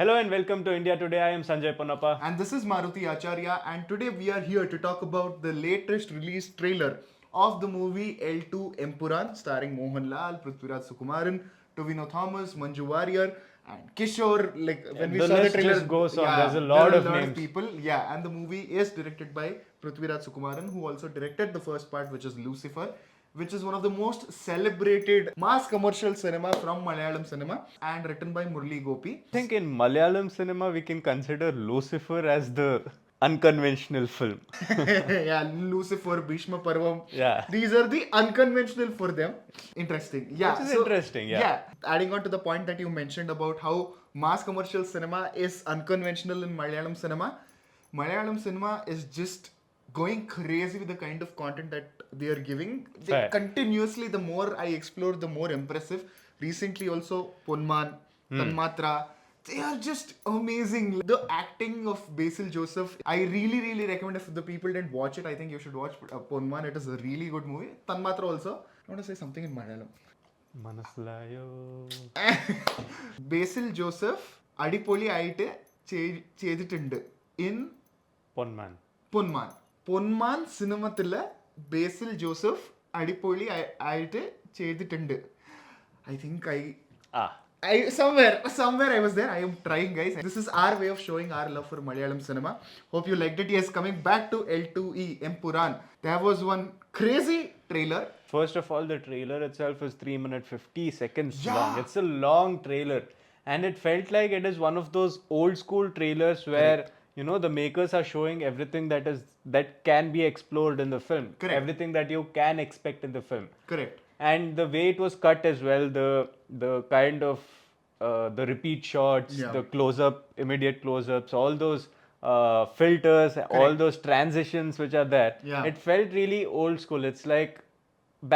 Hello and welcome to India Today. I am Sanjay Ponnappa. And this is Maruti Acharya, and today we are here to talk about the latest released trailer of the movie L2E Empuraan, starring Mohanlal, Prithviraj Sukumaran, Tovino Thomas, Manju Warrier, and Kishore. Like when we The saw the list trailer, just goes on. yeah, There's a there lot are of a lot names. of people. Yeah, and the movie is directed by Prithviraj Sukumaran, who also directed the first part, which is Lucifer, which is one of the most celebrated mass commercial cinema from Malayalam cinema, and written by Murli Gopi. I think in Malayalam cinema we can consider Lucifer as the unconventional film. Yeah, Lucifer, Bhishma Parvam. Yeah. These are the unconventional for them. Interesting. Yeah. Which is interesting, yeah. Adding on to the point that you mentioned about how mass commercial cinema is unconventional in Malayalam cinema is just going crazy with the kind of content that they are giving. They Fair. continuously, the more I explore, the more impressive. Recently also, Ponman, Tanmatra, they are just amazing. The acting of Basil Joseph, I really recommend. If the people didn't watch it, I think you should watch Ponman. It is a really good movie. Tanmatra also. I want to say something in Malayalam. Manaslayo. Basil Joseph അടിപൊളി ആയിട്ട് ചെയ്തിട്ടുണ്ട് in Ponman. പൊന്മാൻ സിനിമത്തില് Basil Joseph അടിപൊളി ആയിട്ട് ചെയ്തിട്ടുണ്ട്. I think somewhere I was there. I am trying, guys. This is our way of showing our love for Malayalam cinema. Hope you liked it. Yes, coming back to L2E Empuraan, there was one crazy trailer. First of all, the trailer itself is 3 minutes 50 seconds Yeah. long. It's a long trailer. And it felt like it is one of those old school trailers where, you know, the makers are showing everything that can be explored in the film. Correct. Everything that you can expect in the film. Correct. And the way it was cut as well, the kind of the repeat shots, Yeah. the close-up, immediate close-ups, all those filters, all those transitions which are there. Yeah. It felt really old school. It's like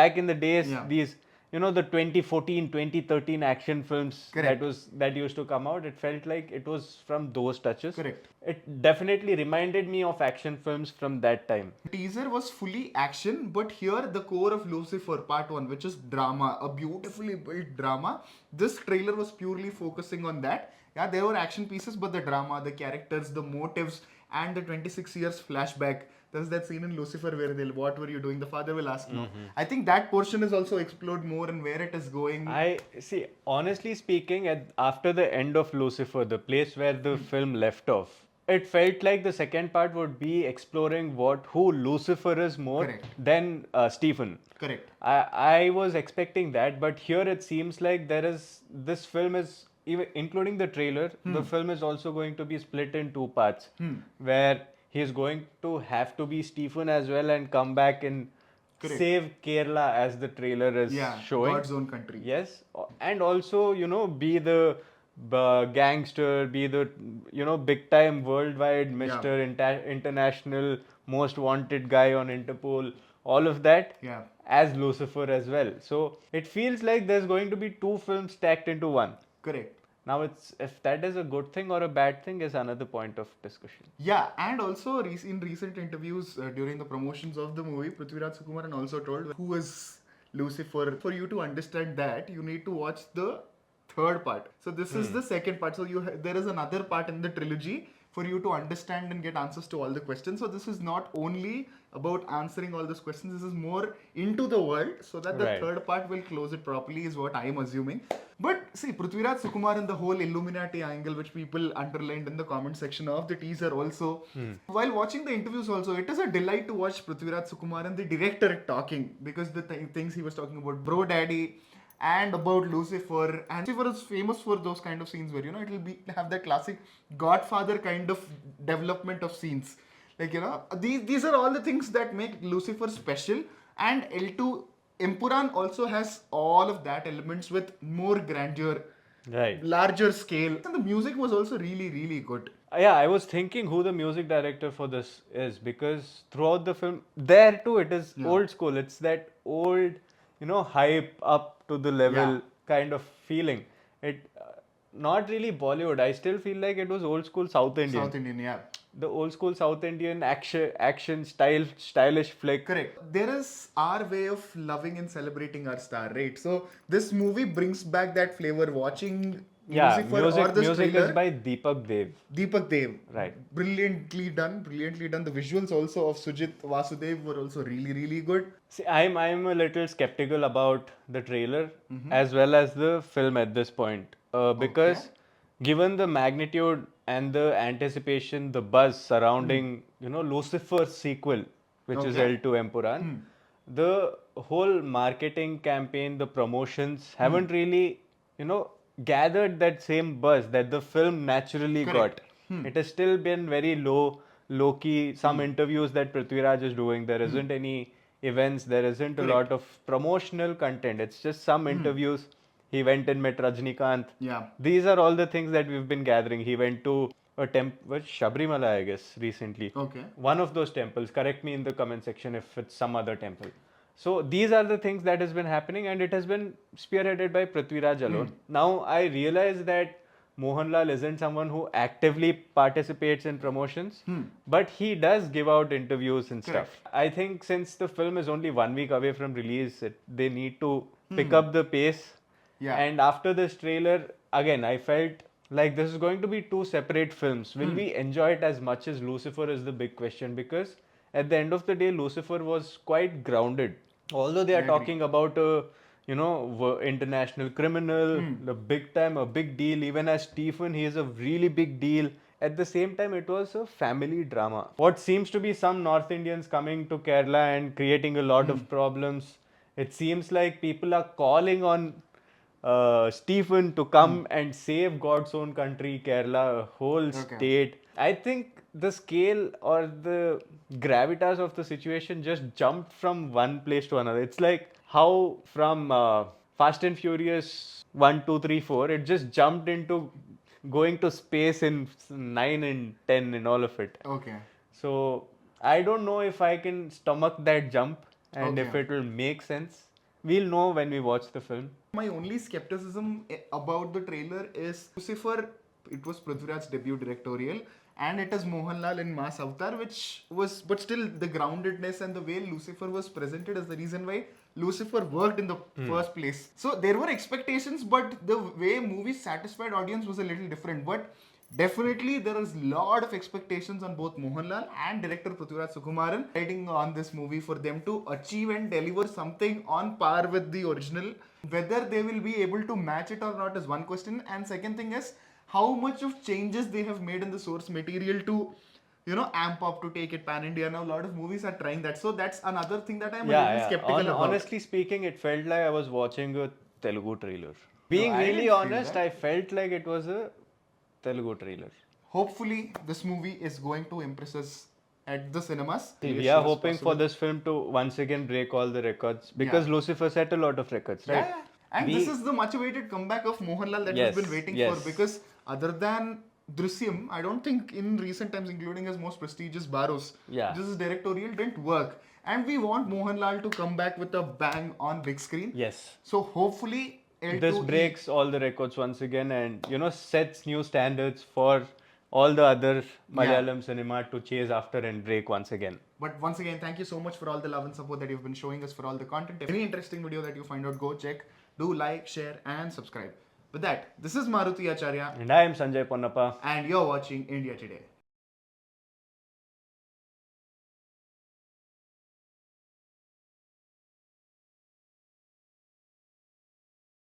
back in the days, Yeah. these, you know, the 2014, 2013 action films Correct. that used to come out. It felt like it was from those touches. Correct. It definitely reminded me of action films from that time. The teaser was fully action, but here the core of Lucifer Part 1, which is drama, a beautifully built drama. This trailer was purely focusing on that. Yeah, there were action pieces, but the drama, the characters, the motives, and the 26 years flashback. There's that scene in Lucifer where they'll, what were you doing? The father will ask no. I think that portion is also explored more and where it is going. I see, honestly speaking, after the end of Lucifer, the place where the film left off, it felt like the second part would be exploring who Lucifer is more Correct. than Stephen. Correct. I was expecting that, but here it seems like this film is, even including the trailer, the film is also going to be split in two parts, where he is going to have to be Stephen as well and come back and Correct. save Kerala as the trailer is Yeah, showing. God's own country. Yes, and also, you know, be the gangster, be the, you know, big time worldwide Mr. International most wanted guy on Interpol, all of that. Yeah. As Lucifer as well. So it feels like there's going to be two films stacked into one. Correct. Now, if that is a good thing or a bad thing is another point of discussion. Yeah, and also in recent interviews during the promotions of the movie, Prithviraj Sukumaran also told who is Lucifer. For you to understand that, you need to watch the third part. So this is the second part. So there is another part in the trilogy for you to understand and get answers to all the questions. So this is not only about answering all those questions. This is more into the world, so that the Right. third part will close it properly, is what I am assuming. But see, Prithviraj Sukumaran, the whole Illuminati angle, which people underlined in the comment section of the teaser also. While watching the interviews also, it is a delight to watch Prithviraj Sukumaran, the director, talking, because the things he was talking about, Bro Daddy, and about Lucifer. And Lucifer is famous for those kind of scenes where, you know, it will have that classic Godfather kind of development of scenes. Like, you know, these are all the things that make Lucifer special. And L2 Empuraan also has all of that elements with more grandeur, Right. larger scale. And the music was also really good. Yeah, I was thinking who the music director for this is, because throughout the film, there too, it is old school. It's that old, you know, hype up to the level kind of feeling. It not really Bollywood. I still feel like it was old school South Indian. South Indian, yeah. The old school South Indian action stylish flick. Correct. There is our way of loving and celebrating our star, right? So this movie brings back that flavor. Watching Yeah, Lucifer or this music trailer. is by Deepak Dev. Deepak Dev. Right. Brilliantly done. Brilliantly done. The visuals also of Sujit Vasudev were also really, really good. See, I'm a little skeptical about the trailer Mm-hmm. as well as the film at this point, because given the magnitude and the anticipation, the buzz surrounding Lucifer's sequel, which is Okay. L2E Empuraan, the whole marketing campaign, the promotions haven't really gathered that same buzz that the film naturally Correct. got. It has still been very low key. Some interviews that Prithviraj is doing, there isn't any events, there isn't a lot of promotional content. It's just some interviews. He went and met Rajnikant. Yeah. These are all the things that we've been gathering. He went to a temple, Shabrimala, I guess, recently. Okay. One of those temples. Correct me in the comment section if it's some other temple. So these are the things that has been happening, and it has been spearheaded by Prithviraj alone. Now I realize that Mohanlal isn't someone who actively participates in promotions, but he does give out interviews and stuff. I think since the film is only 1 week away from release, they need to pick up the pace. Yeah. And after this trailer, again, I felt like this is going to be two separate films. Will we enjoy it as much as Lucifer is the big question, because at the end of the day, Lucifer was quite grounded. Although they are talking about a international criminal, the big time, a big deal. Even as Stephen, he is a really big deal. At the same time, it was a family drama. What seems to be some North Indians coming to Kerala and creating a lot of problems. It seems like people are calling on Stephen to come and save God's own country, Kerala, a whole state. I think the scale or the gravitas of the situation just jumped from one place to another. It's like how from Fast and Furious 1, 2, 3, 4, it just jumped into going to space in 9 and 10 and all of it. Okay. So I don't know if I can stomach that jump and if Okay. it will make sense. We'll know when we watch the film. My only skepticism about the trailer is Lucifer, it was Prithviraj's debut directorial, and it is Mohanlal in Mass Avatar, but still the groundedness and the way Lucifer was presented is the reason why Lucifer worked in the first place. So there were expectations, but the way movies satisfied audience was a little different. But definitely there is a lot of expectations on both Mohanlal and director Prithviraj Sukumaran writing on this movie for them to achieve and deliver something on par with the original. Whether they will be able to match it or not is one question, and second thing is how much of changes they have made in the source material to amp up to take it pan India. Now a lot of movies are trying that, so that's another thing that I'm a little skeptical about. Honestly speaking, it felt like I was watching a Telugu trailer. Being I really didn't feel honest, that. I felt like it was a Telugu trailer. Hopefully this movie is going to impress us at the cinemas. We are hoping for this film to once again break all the records, because Lucifer set a lot of records, right? Yeah. And this is the much awaited comeback of Mohanlal that we've been waiting for, because other than Drishyam, I don't think in recent times, including his most prestigious Baros, this is directorial didn't work. And we want Mohanlal to come back with a bang on big screen. Yes. So hopefully L2E This breaks all the records once again and sets new standards for all the other Malayalam cinema to chase after and break once again. But once again, thank you so much for all the love and support that you've been showing us, for all the content. If any interesting video that you find out, go check. Do like, share and subscribe. With that, this is Maruti Acharya And I am Sanjay Ponnappa. and you're watching India Today.